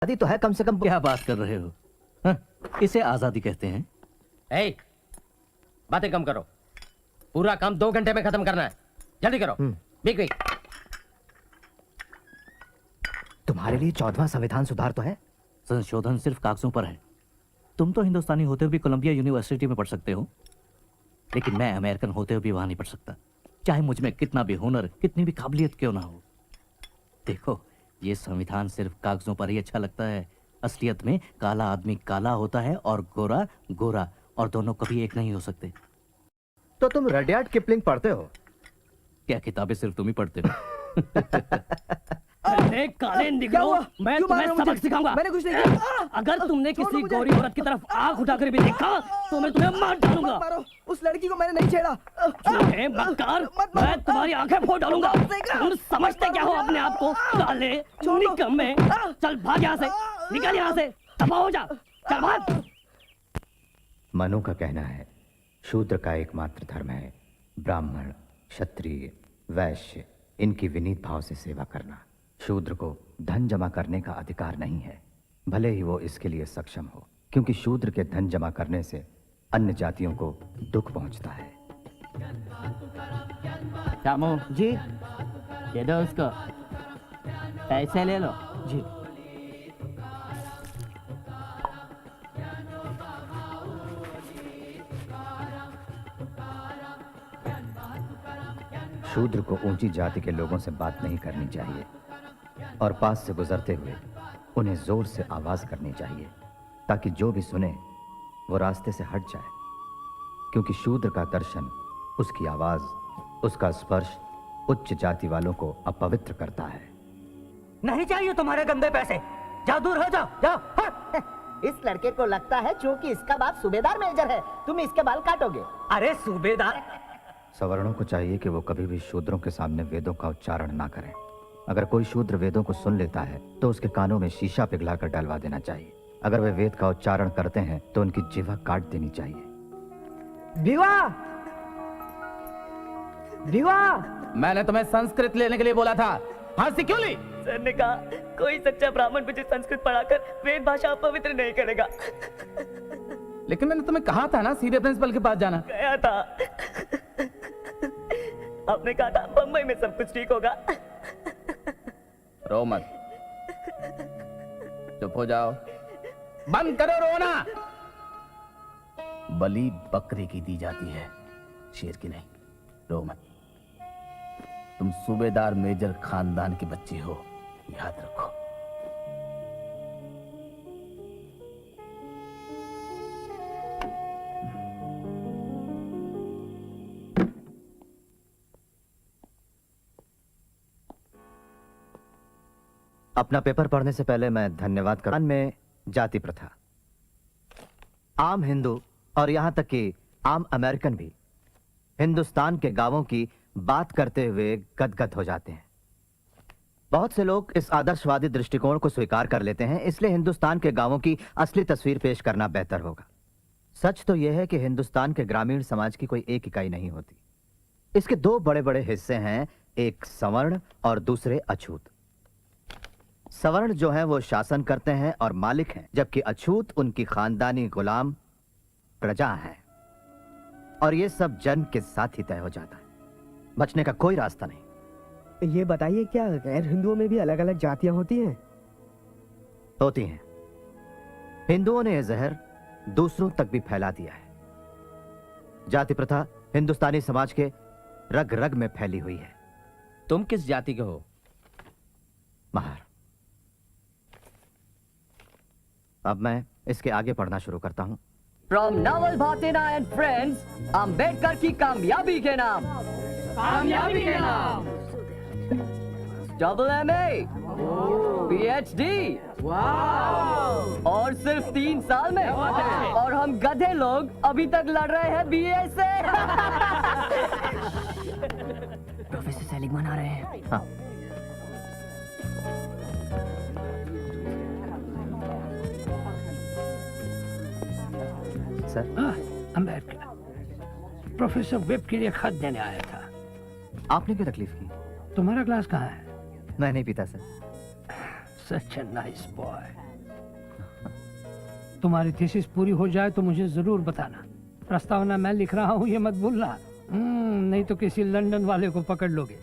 आजादी तो है कम से कम। क्या बात कर रहे हो? हाँ, इसे आजादी कहते हैं। ए, बातें कम करो, पूरा काम 2 घंटे में खत्म करना है, जल्दी करो। Big big. तुम्हारे लिए 14वां संविधान सुधार तो है। संशोधन सिर्फ कागजों पर है। तुम तो हिंदुस्तानी होते हुए भी कोलंबिया यूनिवर्सिटी में पढ़ सकते हो, लेकिन मैं अमेरिकन होते हुए भी वहां नहीं पढ़ सकता, चाहे मुझ में कितना भी हुनर, कितनी भी काबिलियत क्यों ना हो। देखो, ये संविधान सिर्फ कागजों पर ही अच्छा लगता है। असलियत में काला आदमी काला होता है और गोरा गोरा, और दोनों कभी एक नहीं हो सकते। तो तुम रडियार्ड किपलिंग पढ़ते हो? क्या किताबें सिर्फ तुम ही पढ़ते हो? अरे काले निगरो, मैं तुम्हें सबक सिखाऊंगा। मैंने कुछ नहीं किया। अगर तुमने किसी गोरी औरत की तरफ आंख उठाकर भी देखा तो मैं तुम्हें मार डालूंगा। मारो, उस लड़की को मैंने नहीं छेड़ा। झूठे बककार, मैं तुम्हारी आंखें फोड़ डालूंगा। तुम समझते क्या हो अपने आप को, काले निकम्मे? चल भाग यहाँ से, निकल यहाँ से, दफा हो जा, चल भाग। मनु का कहना है शूद्र का एकमात्र धर्म है ब्राह्मण, क्षत्रिय, वैश्य इनकी विनीत भाव से सेवा करना। शूद्र को धन जमा करने का अधिकार नहीं है, भले ही वो इसके लिए सक्षम हो, क्योंकि शूद्र के धन जमा करने से अन्य जातियों को दुख पहुंचता है। रामू जी दे दो उसको, पैसे ले लो। जी। शूद्र को ऊंची जाति के लोगों से बात नहीं करनी चाहिए और पास से गुजरते हुए उन्हें जोर से आवाज करनी चाहिए, ताकि जो भी सुने वो रास्ते से हट जाए, क्योंकि शूद्र का दर्शन, उसकी आवाज, उसका स्पर्श उच्च जाति वालों को अपवित्र करता है। नहीं चाहिए तुम्हारे गंदे पैसे, जाओ दूर हो जाओ, जाओ। इस लड़के को लगता है क्योंकि इसका बाप सूबेदार मेजर है, तुम इसके बाल काटोगे। अरे सूबेदार। सवर्णों को चाहिए कि वो कभी भी शूद्रों के सामने वेदों का उच्चारण ना करें। अगर कोई शूद्र वेदों को सुन लेता है तो उसके कानों में शीशा पिघलाकर डलवा देना चाहिए। अगर वे वेद का उच्चारण करते हैं तो उनकी जिह्वा काट देनी चाहिए। विवाह विवाह। मैंने तुम्हें संस्कृत लेने के लिए बोला था, फांसी क्यों ली? सर ने कहा कोई सच्चा ब्राह्मण मुझे संस्कृत पढ़ाकर वेद भाषा अपवित्र नहीं करेगा। लेकिन मैंने तुम्हें कहा था ना सीधे प्रिंसिपल के पास जाना। गया था, आपने कहा था बम्बई में सब कुछ ठीक होगा। रो मत, चुप हो जाओ, बंद करो रोना। बलि बकरे की दी जाती है, शेर की नहीं। रो मत, तुम सूबेदार मेजर खानदान के बच्चे हो, याद रखो। अपना पेपर पढ़ने से पहले मैं धन्यवाद कर में जाति प्रथा, आम हिंदू और यहां तक कि आम अमेरिकन भी हिंदुस्तान के गांवों की बात करते हुए गदगद हो जाते हैं। बहुत से लोग इस आदर्शवादी दृष्टिकोण को स्वीकार कर लेते हैं, इसलिए हिंदुस्तान के गांवों की असली तस्वीर पेश करना बेहतर होगा। सच तो यह है कि हिंदुस्तान के ग्रामीण समाज की कोई एक इकाई नहीं होती। इसके 2 बड़े बड़े हिस्से हैं, एक सवर्ण और दूसरे अछूत। सवर्ण जो हैं वो शासन करते हैं और मालिक हैं, जबकि अछूत उनकी खानदानी गुलाम प्रजा है। और ये सब जन्म के साथ ही तय हो जाता है, बचने का कोई रास्ता नहीं। ये बताइए, क्या गैर हिंदुओं में भी अलग अलग जातियां होती हैं? होती हैं। हिंदुओं ने यह जहर दूसरों तक भी फैला दिया है। जाति प्रथा हिंदुस्तानी समाज के रग रग में फैली हुई है। तुम किस जाति के हो? महार। अब मैं इसके आगे पढ़ना शुरू करता हूं। From Naval Bhatena and friends, Ambedkar की कामयाबी के नाम। कामयाबी के नाम। MA, PhD, और सिर्फ 3 साल में। और हम गधे लोग अभी तक लड़ रहे हैं BA से। प्रोफेसर सेलिगमैन आ रहे हैं। हाँ। सर, अम्बेडकर, प्रोफेसर वेब के लिए खत देने आया था। आपने क्यों तकलीफ की? तुम्हारा ग्लास कहाँ है? मैं नहीं पीता sir. Such a nice boy. तुम्हारी थीसिस पूरी हो जाए तो मुझे जरूर बताना। प्रस्तावना मैं लिख रहा हूँ, ये मत भूलना। नहीं तो किसी लंदन वाले को पकड़ लोगे।